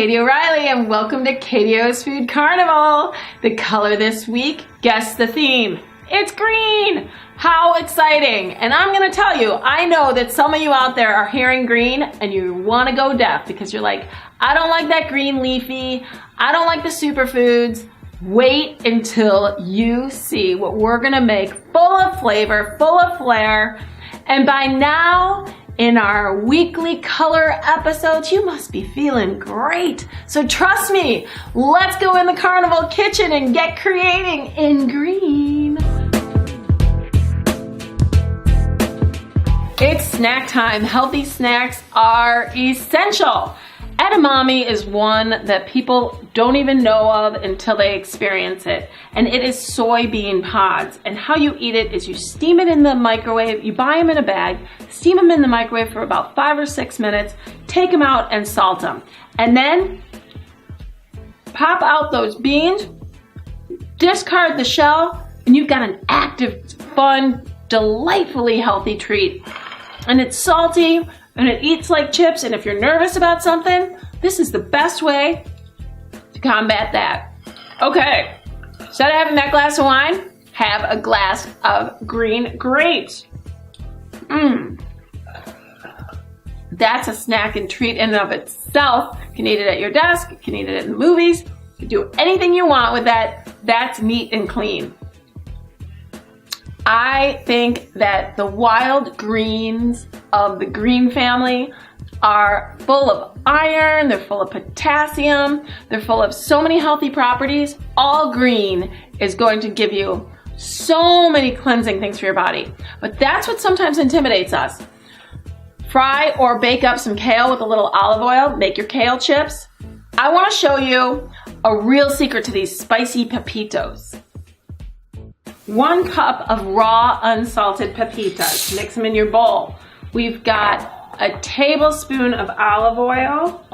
Katie O'Reilly and welcome to Katie's Food Carnival. The color this week, guess the theme. It's green! How exciting! And I'm gonna tell you, I know that some of you out there are hearing green and you wanna go deaf because you're like, I don't like that green leafy, I don't like the superfoods. Wait until you see what we're gonna make, full of flavor, full of flair. And by now, in our weekly color episodes, you must be feeling great. So trust me, let's go in the Carnival kitchen and get creating in green. It's snack time. Healthy snacks are essential. Edamame is one that people don't even know of until they experience it. And it is soybean pods. And how you eat it is you steam it in the microwave. You buy them in a bag, steam them in the microwave for about 5 or 6 minutes, take them out and salt them. And then pop out those beans, discard the shell, and you've got an active, fun, delightfully healthy treat. And it's salty, and it eats like chips, and if you're nervous about something, this is the best way to combat that. Okay, instead of having that glass of wine, have a glass of green grapes. That's a snack and treat in and of itself. You can eat it at your desk, you can eat it in the movies, you can do anything you want with that. That's neat and clean. I think that the wild greens of the green family are full of iron, they're full of potassium, they're full of so many healthy properties. All green is going to give you so many cleansing things for your body. But that's what sometimes intimidates us. Fry or bake up some kale with a little olive oil, make your kale chips. I want to show you a real secret to these spicy pepitos. 1 cup of raw unsalted pepitas. Mix them in your bowl. We've got a tablespoon of olive oil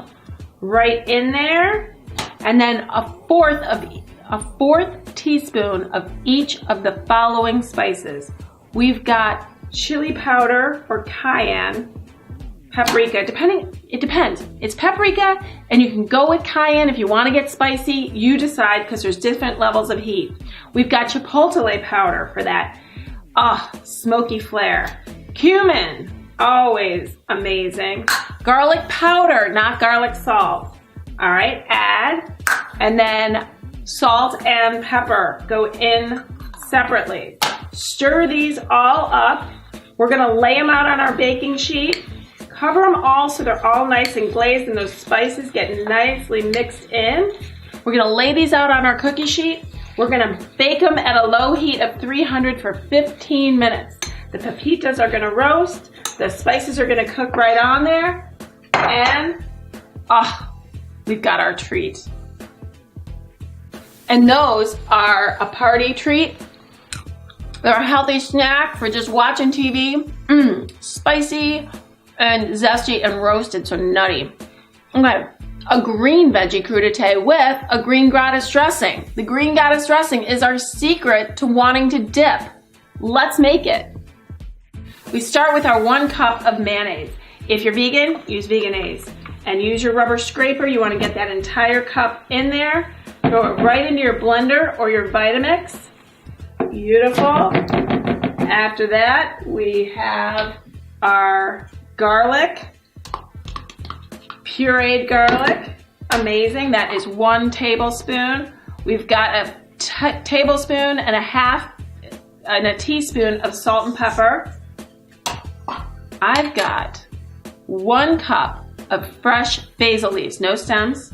right in there, and then a fourth teaspoon of each of the following spices. We've got chili powder or cayenne, paprika, it depends. It's paprika, and you can go with cayenne if you want to get spicy. You decide, because there's different levels of heat. We've got chipotle powder for that smoky flair. Cumin, always amazing. Garlic powder, not garlic salt. All right, add, and then salt and pepper go in separately. Stir these all up. We're gonna lay them out on our baking sheet. Cover them all so they're all nice and glazed and those spices get nicely mixed in. We're gonna lay these out on our cookie sheet. We're gonna bake them at a low heat of 300 for 15 minutes. The pepitas are gonna roast, the spices are gonna cook right on there, and we've got our treat. And those are a party treat. They're a healthy snack for just watching TV. Spicy and zesty and roasted, so nutty. Okay, a green veggie crudité with a green goddess dressing. The green goddess dressing is our secret to wanting to dip. Let's make it. We start with our 1 cup of mayonnaise. If you're vegan, use Vegenaise. And use your rubber scraper. You want to get that entire cup in there. Throw it right into your blender or your Vitamix. Beautiful. After that, we have our garlic, pureed garlic, amazing. That is 1 tablespoon. We've got a tablespoon and a half and a teaspoon of salt and pepper. I've got 1 cup of fresh basil leaves, no stems.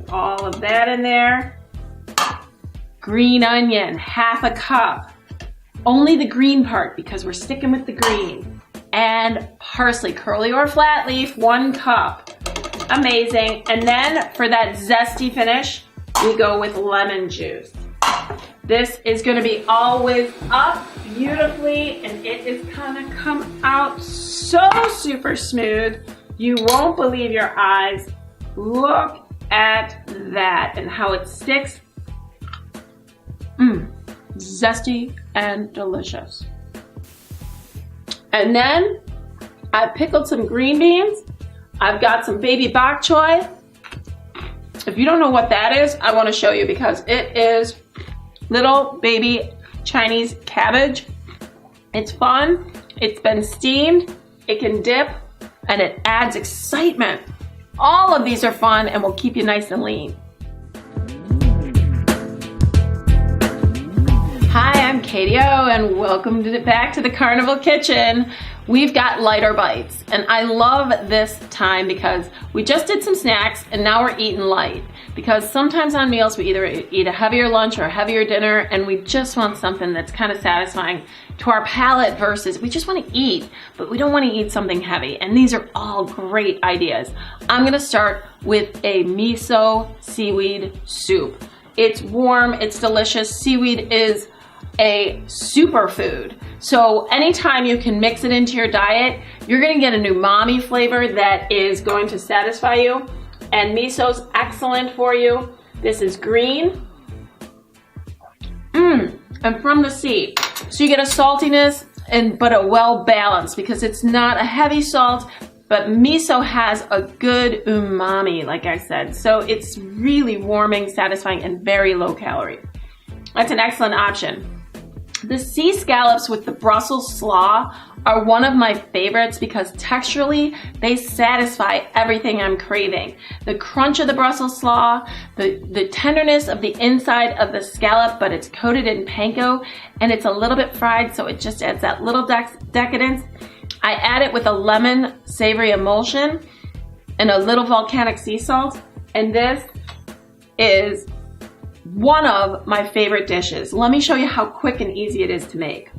All of that in there. Green onion, half a cup. Only the green part because we're sticking with the green. And parsley, curly or flat leaf, 1 cup. Amazing. And then for that zesty finish, we go with lemon juice. This is gonna be all whizzed up beautifully, and it is gonna come out so super smooth. You won't believe your eyes. Look at that and how it sticks. Zesty and delicious. And then I pickled some green beans. I've got some baby bok choy. If you don't know what that is, I want to show you because it is little baby Chinese cabbage. It's fun, it's been steamed, it can dip, and it adds excitement. All of these are fun and will keep you nice and lean. Hi, I'm Katie O, and welcome back to the Carnival Kitchen. We've got lighter bites, and I love this time because we just did some snacks and now we're eating light. Because sometimes on meals we either eat a heavier lunch or a heavier dinner, and we just want something that's kind of satisfying to our palate versus we just want to eat, but we don't want to eat something heavy. And these are all great ideas. I'm gonna start with a miso seaweed soup. It's warm, it's delicious. Seaweed is a superfood. So anytime you can mix it into your diet, you're gonna get an umami flavor that is going to satisfy you. And miso's excellent for you. This is green. And from the sea. So you get a saltiness but a well balanced because it's not a heavy salt, but miso has a good umami, like I said. So it's really warming, satisfying, and very low calorie. That's an excellent option. The sea scallops with the Brussels slaw are one of my favorites because texturally they satisfy everything I'm craving. The crunch of the Brussels slaw, the tenderness of the inside of the scallop, but it's coated in panko and it's a little bit fried, so it just adds that little decadence. I add it with a lemon savory emulsion and a little volcanic sea salt, and this is one of my favorite dishes. Let me show you how quick and easy it is to make.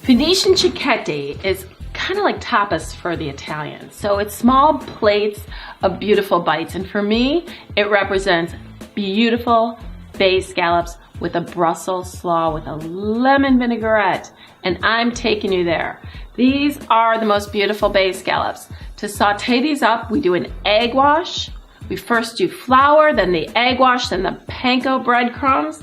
Venetian cicchetti is kind of like tapas for the Italians. So it's small plates of beautiful bites. And for me, it represents beautiful bay scallops with a Brussels slaw with a lemon vinaigrette. And I'm taking you there. These are the most beautiful bay scallops. To saute these up, we do an egg wash. We first do flour, then the egg wash, then the panko breadcrumbs.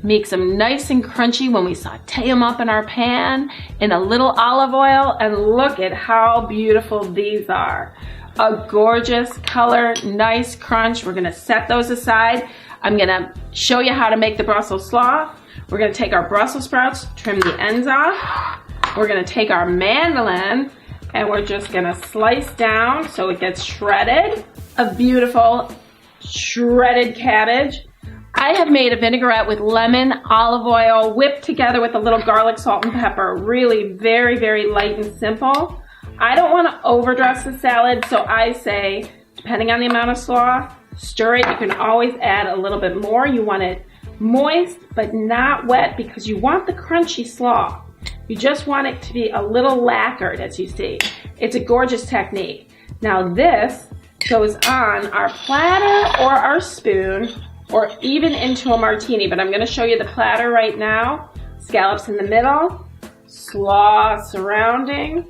Makes them nice and crunchy when we saute them up in our pan in a little olive oil, and look at how beautiful these are. A gorgeous color, nice crunch. We're gonna set those aside. I'm gonna show you how to make the Brussels slaw. We're gonna take our Brussels sprouts, trim the ends off. We're gonna take our mandolin and we're just gonna slice down so it gets shredded. A beautiful shredded cabbage. I have made a vinaigrette with lemon, olive oil, whipped together with a little garlic, salt, and pepper. Really very, very light and simple. I don't want to overdress the salad, so I say, depending on the amount of slaw, stir it. You can always add a little bit more. You want it moist, but not wet because you want the crunchy slaw. You just want it to be a little lacquered, as you see. It's a gorgeous technique. Now this goes on our platter or our spoon, or even into a martini, but I'm gonna show you the platter right now. Scallops in the middle, slaw surrounding.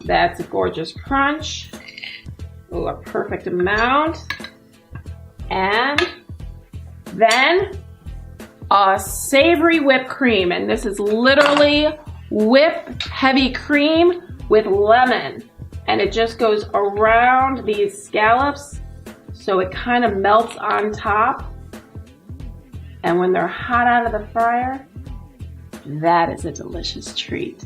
That's a gorgeous crunch. Ooh, a perfect amount. And then a savory whipped cream, and this is literally whipped heavy cream with lemon. And it just goes around these scallops so it kind of melts on top. And when they're hot out of the fryer, that is a delicious treat.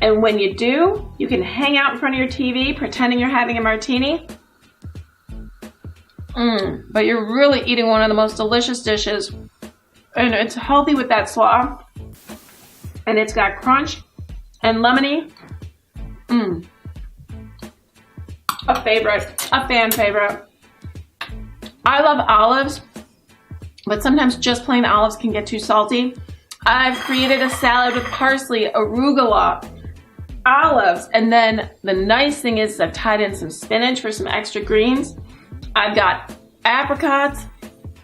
And when you do, you can hang out in front of your TV pretending you're having a martini. But you're really eating one of the most delicious dishes. And it's healthy with that slaw. And it's got crunch and lemony. A favorite, a fan favorite. I love olives, but sometimes just plain olives can get too salty. I've created a salad with parsley, arugula, olives, and then the nice thing is I've tied in some spinach for some extra greens. I've got apricots.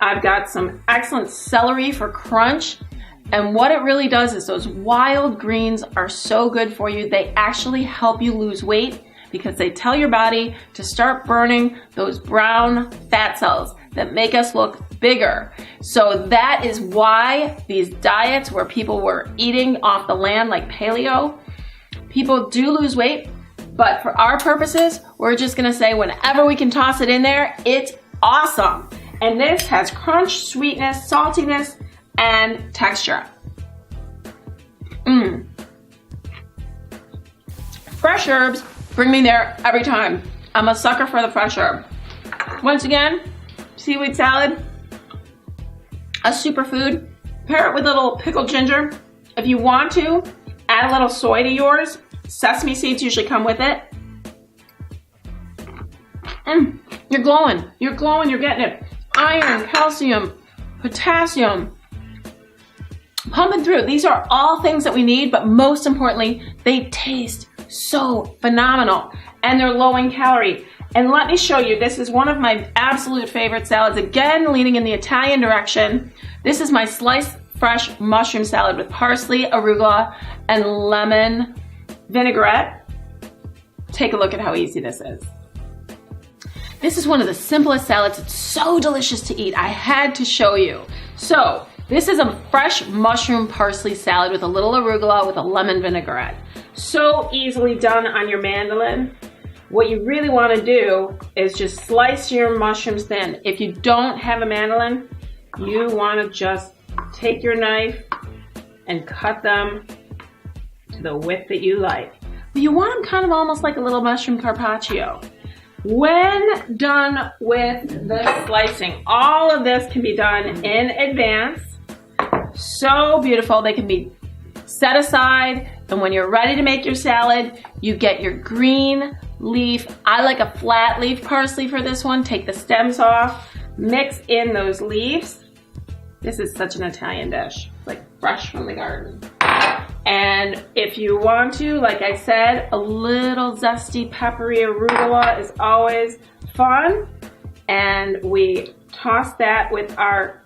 I've got some excellent celery for crunch. And what it really does is those wild greens are so good for you. They actually help you lose weight because they tell your body to start burning those brown fat cells that make us look bigger. So that is why these diets where people were eating off the land like paleo, people do lose weight But for our purposes, we're just gonna say whenever we can toss it in there, it's awesome. And this has crunch, sweetness, saltiness, and texture. Fresh herbs bring me there every time. I'm a sucker for the fresh herb. Once again, seaweed salad, a superfood. Pair it with a little pickled ginger. If you want to, add a little soy to yours. Sesame seeds usually come with it. You're glowing. You're glowing. You're getting it. Iron, calcium, potassium. Pumping through. These are all things that we need, but most importantly, they taste so phenomenal. And they're low in calorie. And let me show you, this is one of my absolute favorite salads. Again, leaning in the Italian direction. This is my sliced fresh mushroom salad with parsley, arugula, and lemon vinaigrette. Take a look at how easy this is. This is one of the simplest salads. It's so delicious to eat. I had to show you. So this is a fresh mushroom parsley salad with a little arugula with a lemon vinaigrette. So easily done on your mandolin. What you really want to do is just slice your mushrooms thin. If you don't have a mandolin, you want to just take your knife and cut them to the width that you like. But you want them kind of almost like a little mushroom carpaccio. When done with the slicing, all of this can be done in advance. So beautiful. They can be set aside, and when you're ready to make your salad, you get your green leaf. I like a flat leaf parsley for this one. Take the stems off, mix in those leaves. This is such an Italian dish, like fresh from the garden. And if you want to, like I said, a little zesty peppery arugula is always fun. And we toss that with our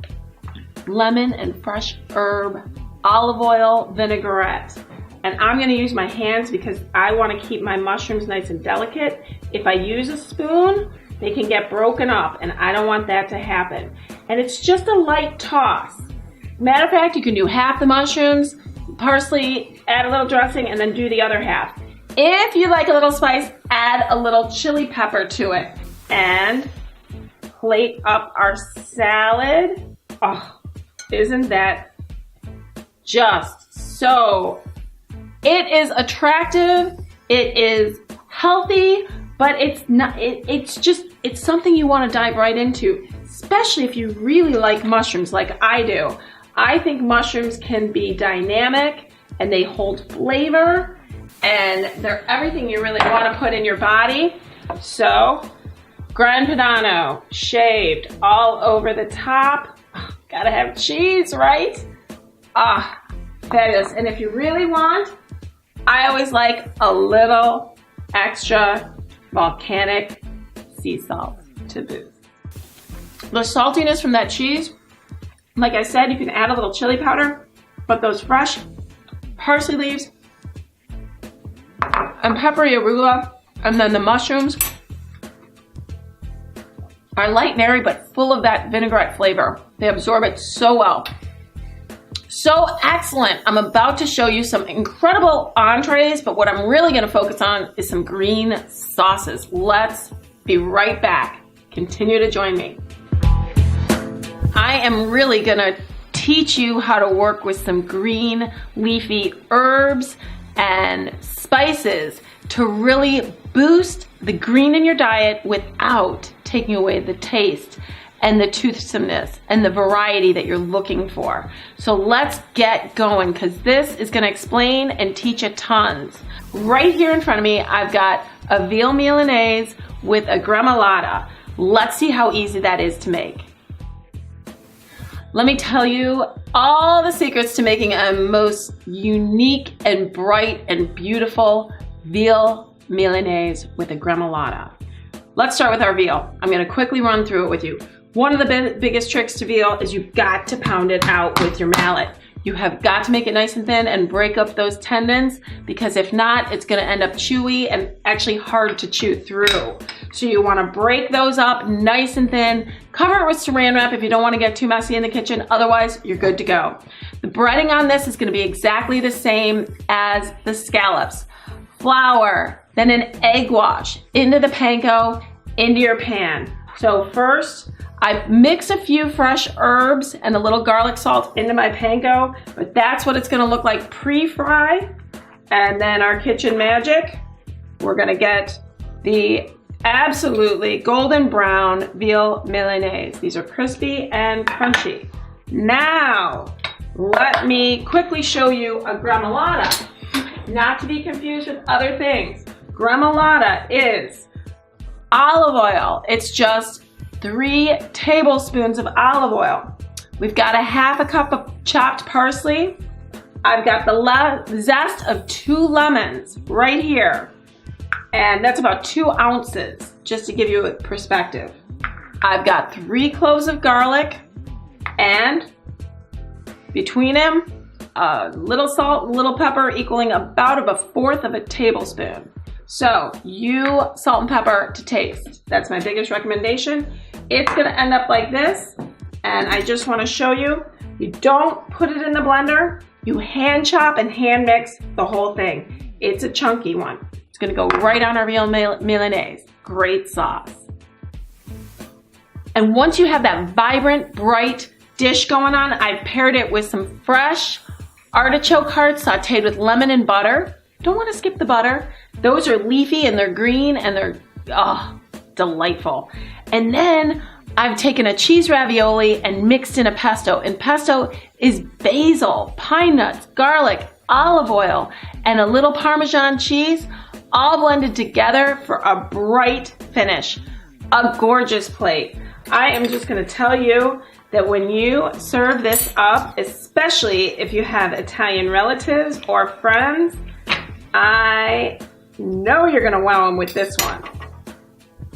lemon and fresh herb olive oil vinaigrette. And I'm gonna use my hands because I wanna keep my mushrooms nice and delicate. If I use a spoon, they can get broken up, and I don't want that to happen. And it's just a light toss. Matter of fact, you can do half the mushrooms, parsley, add a little dressing, and then do the other half. If you like a little spice, add a little chili pepper to it. And plate up our salad. Oh, isn't that just so? It is attractive, it is healthy, but it's not, it's something you want to dive right into, especially if you really like mushrooms like I do. I think mushrooms can be dynamic and they hold flavor and they're everything you really want to put in your body. So, Gran Padano, shaved all over the top. Gotta have cheese, right? Ah, fabulous. And if you really want, I always like a little extra volcanic sea salt to boot. The saltiness from that cheese, like I said, you can add a little chili powder, but those fresh parsley leaves and peppery arugula, and then the mushrooms are light and airy, but full of that vinaigrette flavor. They absorb it so well. So excellent. I'm about to show you some incredible entrees, but what I'm really gonna focus on is some green sauces. Let's be right back. Continue to join me. I am really gonna teach you how to work with some green leafy herbs and spices to really boost the green in your diet without taking away the taste and the toothsomeness and the variety that you're looking for. So let's get going, because this is gonna explain and teach you tons. Right here in front of me, I've got a veal Milanese with a gremolata. Let's see how easy that is to make. Let me tell you all the secrets to making a most unique and bright and beautiful veal Milanese with a gremolata. Let's start with our veal. I'm gonna quickly run through it with you. One of the biggest tricks to veal is you've got to pound it out with your mallet. You have got to make it nice and thin and break up those tendons, because if not, it's gonna end up chewy and actually hard to chew through. So you wanna break those up nice and thin, cover it with saran wrap if you don't wanna get too messy in the kitchen, otherwise you're good to go. The breading on this is gonna be exactly the same as the scallops. Flour, then an egg wash into the panko, into your pan. So first, I mix a few fresh herbs and a little garlic salt into my panko, but that's what it's gonna look like pre-fry. And then our kitchen magic, we're gonna get the absolutely golden brown veal Milanese. These are crispy and crunchy. Now, let me quickly show you a gremolata, not to be confused with other things. Gremolata is olive oil. It's just 3 tablespoons of olive oil. We've got a half a cup of chopped parsley. I've got the zest of 2 lemons right here. And that's about 2 ounces, just to give you a perspective. I've got 3 cloves of garlic, and between them, a little salt, a little pepper, equaling about 1/4 of a tablespoon. So you salt and pepper to taste. That's my biggest recommendation. It's gonna end up like this, and I just wanna show you, you don't put it in the blender, you hand chop and hand mix the whole thing. It's a chunky one. It's gonna go right on our veal Milanese. Great sauce. And once you have that vibrant, bright dish going on, I've paired it with some fresh artichoke hearts sauteed with lemon and butter. Don't want to skip the butter. Those are leafy and they're green and they're delightful. And then I've taken a cheese ravioli and mixed in a pesto. And pesto is basil, pine nuts, garlic, olive oil, and a little Parmesan cheese, all blended together for a bright finish. A gorgeous plate. I am just going to tell you that when you serve this up, especially if you have Italian relatives or friends, I know you're gonna wow them with this one.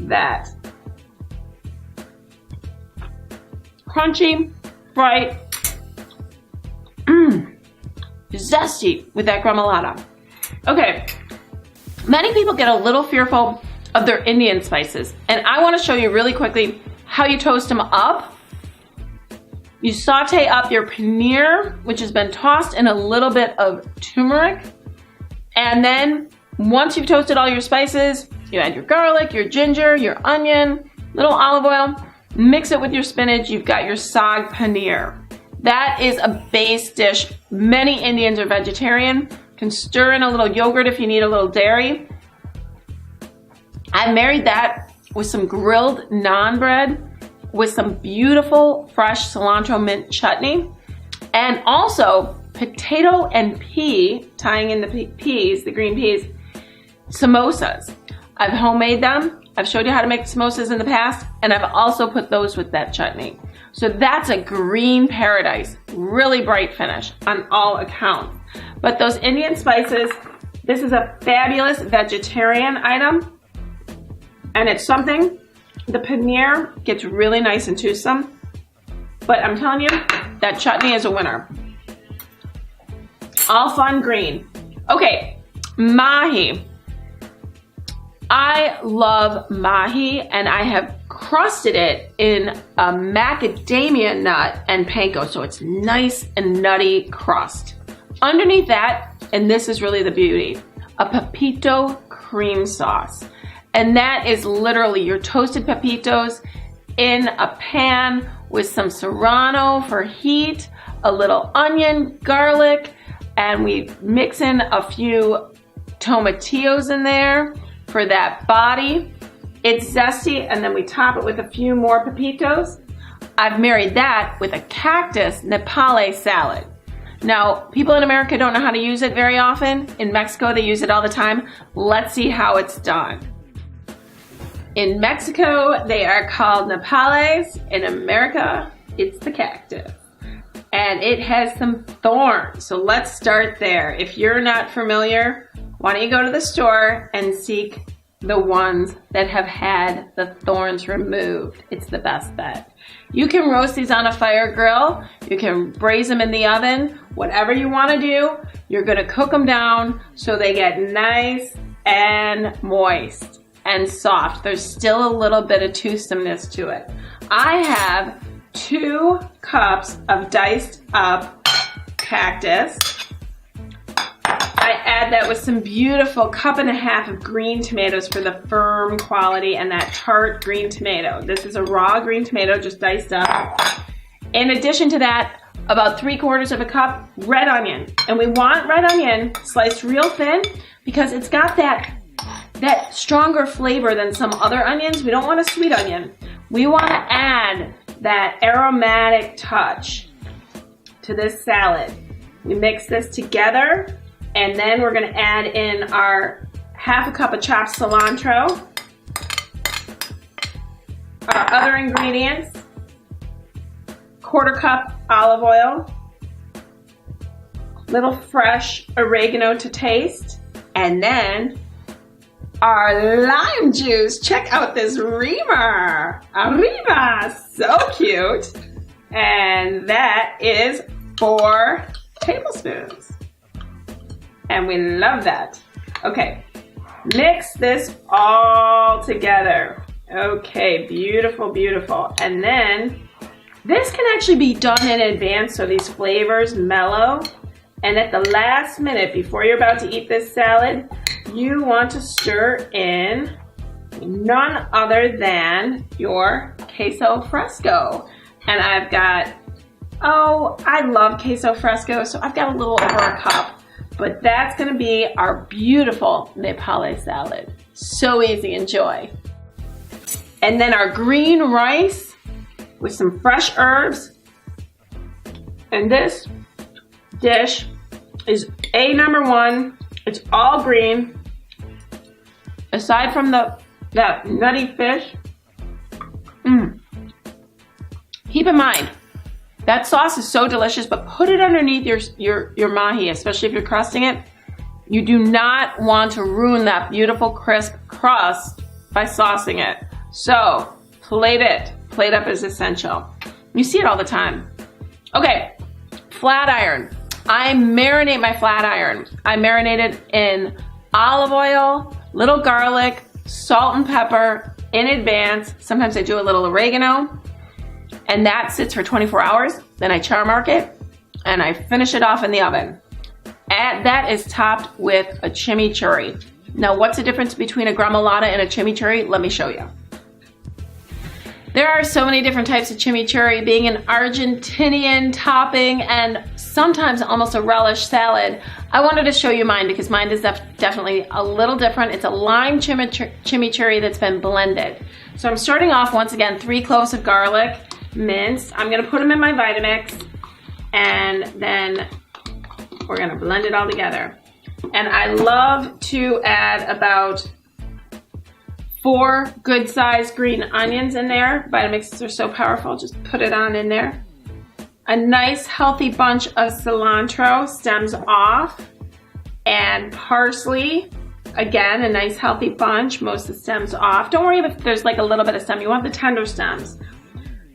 That crunchy, bright, zesty with that gremolata. Okay, many people get a little fearful of their Indian spices, and I wanna show you really quickly how you toast them up. You saute up your paneer, which has been tossed in a little bit of turmeric. And then once you've toasted all your spices, you add your garlic, your ginger, your onion, little olive oil, mix it with your spinach, you've got your saag paneer. That is a base dish. Many Indians are vegetarian. Can stir in a little yogurt if you need a little dairy. I married that with some grilled naan bread, with some beautiful fresh cilantro mint chutney, and also potato and pea, tying in the peas, the green peas, samosas. I've homemade them. I've showed you how to make samosas in the past, and I've also put those with that chutney. So that's a green paradise, really bright finish on all accounts. But those Indian spices, this is a fabulous vegetarian item, and it's something, the paneer gets really nice and toothsome, but I'm telling you, that chutney is a winner. All fun green. Okay, mahi. I love mahi, and I have crusted it in a macadamia nut and panko, so it's nice and nutty crust. Underneath that, and this is really the beauty, a pepito cream sauce. And that is literally your toasted pepitos in a pan with some serrano for heat, a little onion, garlic, and we mix in a few tomatillos in there for that body. It's zesty, and then we top it with a few more pepitos. I've married that with a cactus Nepali salad. Now, people in America don't know how to use it very often. In Mexico, they use it all the time. Let's see how it's done. In Mexico, they are called nopales. In America, it's the cactus. And it has some thorns, so let's start there. If you're not familiar, why don't you go to the store and seek the ones that have had the thorns removed. It's the best bet. You can roast these on a fire grill. You can braise them in the oven. Whatever you want to do, you're going to cook them down so they get nice and moist and soft. There's still a little bit of toothsomeness to it. I have 2 cups of diced up cactus, I add that with some beautiful 1.5 cups of green tomatoes for the firm quality and that tart green tomato. This is a raw green tomato, just diced up. In addition to that, about 3/4 cup red onion. And we want red onion sliced real thin because it's got that stronger flavor than some other onions. We don't want a sweet onion. We want to add that aromatic touch to this salad. We mix this together, and then we're going to add in our 1/2 cup of chopped cilantro, our other ingredients, 1/4 cup olive oil, little fresh oregano to taste, and then our lime juice. Check out this reamer. Arriba, so cute. And that is 4 tablespoons. And we love that. Okay, mix this all together. Okay, beautiful, beautiful. And then this can actually be done in advance so these flavors mellow. And at the last minute, before you're about to eat this salad, you want to stir in none other than your queso fresco. And I've got, I love queso fresco, so I've got a little over 1 cup. But that's gonna be our beautiful Nepali salad. So easy, enjoy. And then our green rice with some fresh herbs. And this dish is #1. It's all green. Aside from that nutty fish. Keep in mind, that sauce is so delicious, but put it underneath your mahi, especially if you're crusting it. You do not want to ruin that beautiful crisp crust by saucing it. So, plate it. Plate up is essential. You see it all the time. Okay, flat iron. I marinate my flat iron. I marinate it in olive oil, little garlic, salt and pepper in advance. Sometimes I do a little oregano. And that sits for 24 hours. Then I char mark it and I finish it off in the oven. And that is topped with a chimichurri. Now, what's the difference between a gremolata and a chimichurri? Let me show you. There are so many different types of chimichurri, being an Argentinian topping and sometimes almost a relish salad. I wanted to show you mine because mine is definitely a little different. It's a lime chimichurri that's been blended. So I'm starting off, once again, 3 cloves of garlic, minced. I'm gonna put them in my Vitamix, and then we're gonna blend it all together. And I love to add about 4 good-sized green onions in there. Vitamixes are so powerful, just put it on in there. A nice healthy bunch of cilantro, stems off, and parsley. Again, a nice healthy bunch, most of the stems off. Don't worry if there's like a little bit of stem, you want the tender stems.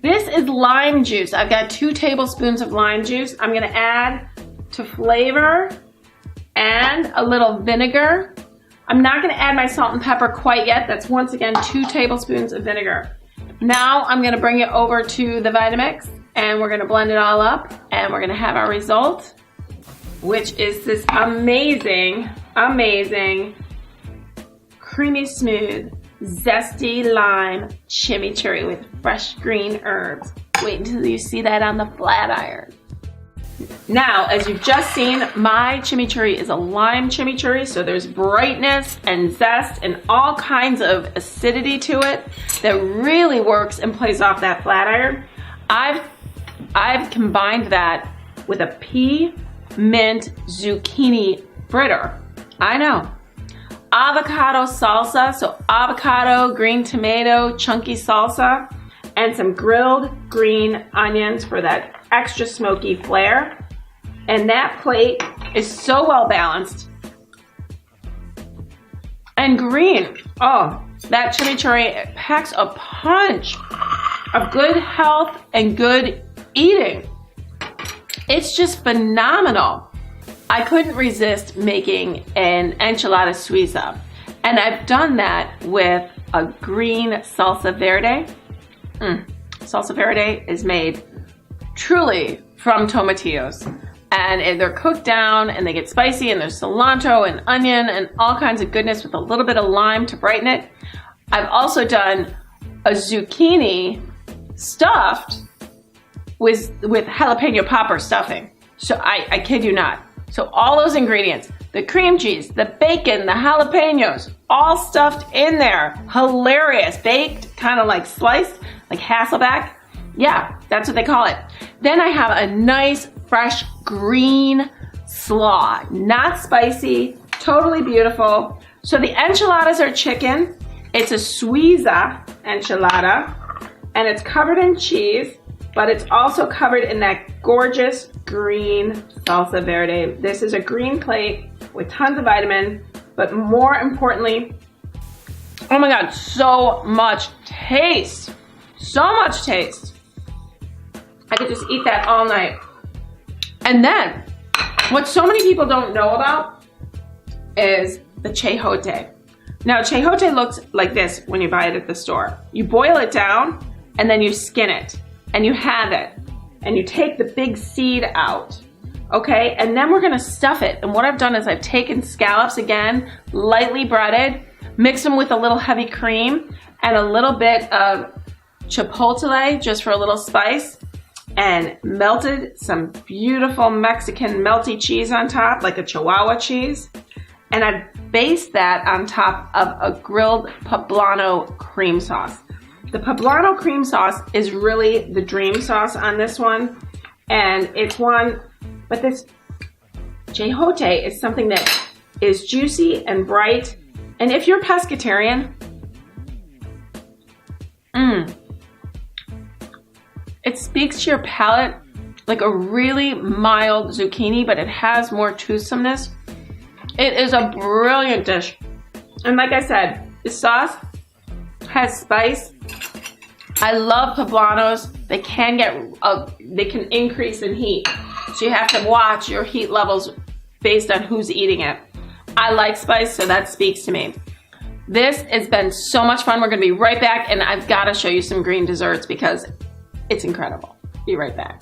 This is lime juice. I've got 2 tablespoons of lime juice. I'm gonna add to flavor and a little vinegar. I'm not gonna add my salt and pepper quite yet. That's once again 2 tablespoons of vinegar. Now I'm gonna bring it over to the Vitamix and we're gonna blend it all up and we're gonna have our result, which is this amazing, amazing, creamy smooth, zesty lime chimichurri with fresh green herbs. Wait until you see that on the flat iron. Now, as you've just seen, my chimichurri is a lime chimichurri, so there's brightness and zest and all kinds of acidity to it that really works and plays off that flat iron. I've combined that with a pea, mint, zucchini fritter. I know. Avocado salsa, so avocado, green tomato, chunky salsa, and some grilled green onions for that extra smoky flair. And that plate is so well balanced. And green, oh, that chimichurri packs a punch of good health and good eating. It's just phenomenal. I couldn't resist making an enchilada suiza. And I've done that with a green salsa verde. Salsa verde is made truly from tomatillos. and they're cooked down and they get spicy, and there's cilantro and onion and all kinds of goodness with a little bit of lime to brighten it. I've also done a zucchini stuffed with jalapeno popper stuffing. So I kid you not. So all those ingredients, the cream cheese, the bacon, the jalapenos, all stuffed in there. Hilarious. Baked, kind of like sliced, like Hasselback. Yeah, that's what they call it. Then I have a nice, fresh, green slaw. Not spicy, totally beautiful. So the enchiladas are chicken. It's a Suiza enchilada, and it's covered in cheese, but it's also covered in that gorgeous green salsa verde. This is a green plate with tons of vitamin, but more importantly, oh my God, so much taste. So much taste. I could just eat that all night. And then, what so many people don't know about is the chayote. Now, chayote looks like this when you buy it at the store. You boil it down, and then you skin it, and you have it, and you take the big seed out, okay? And then we're gonna stuff it. And what I've done is I've taken scallops again, lightly breaded, mixed them with a little heavy cream, and a little bit of chipotle, just for a little spice, and melted some beautiful Mexican melty cheese on top, like a Chihuahua cheese. And I based that on top of a grilled poblano cream sauce. The poblano cream sauce is really the dream sauce on this one. And it's one, but this chayote is something that is juicy and bright. And if you're pescatarian, it speaks to your palate like a really mild zucchini, but it has more toothsomeness. It is a brilliant dish. And like I said, the sauce has spice. I love poblanos. They can increase in heat. So you have to watch your heat levels based on who's eating it. I like spice, so that speaks to me. This has been so much fun. We're gonna be right back, and I've gotta show you some green desserts because it's incredible. Be right back.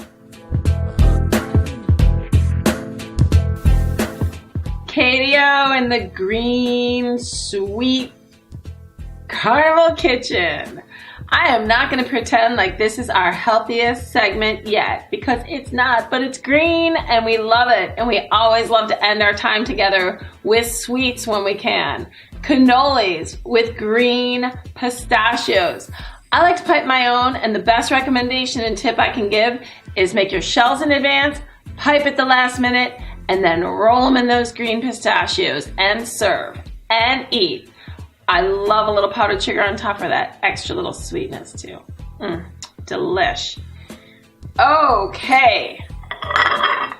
Katio in the green, sweet Carnival kitchen. I am not going to pretend like this is our healthiest segment yet, because it's not, but it's green and we love it. And we always love to end our time together with sweets when we can. Cannolis with green pistachios. I like to pipe my own, and the best recommendation and tip I can give is make your shells in advance, pipe at the last minute, and then roll them in those green pistachios and serve and eat. I love a little powdered sugar on top for that extra little sweetness too. Delish. Okay.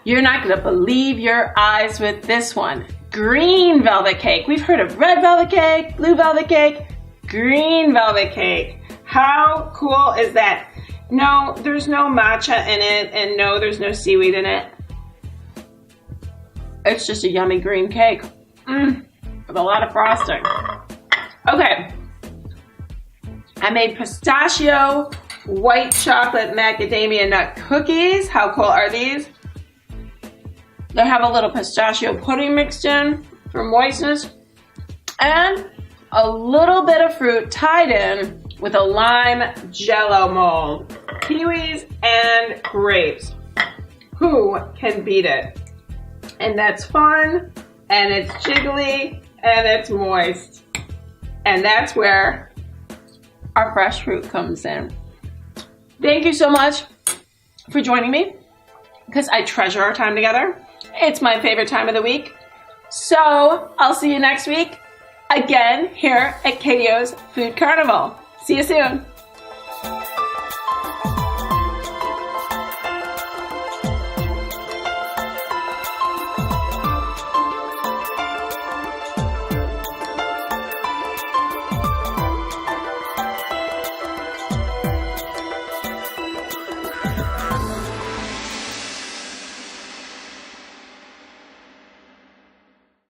You're not gonna believe your eyes with this one. Green velvet cake. We've heard of red velvet cake, blue velvet cake, green velvet cake. How cool is that? No, there's no matcha in it, and no, there's no seaweed in it. It's just a yummy green cake with a lot of frosting. Okay, I made pistachio white chocolate macadamia nut cookies. How cool are these? They have a little pistachio pudding mixed in for moistness, and a little bit of fruit tied in with a lime jello mold. Kiwis and grapes. Who can beat it? And that's fun, and it's jiggly, and it's moist. And that's where our fresh fruit comes in. Thank you so much for joining me, because I treasure our time together. It's my favorite time of the week. So I'll see you next week, again, here at Katio's Food Carnival. See you soon.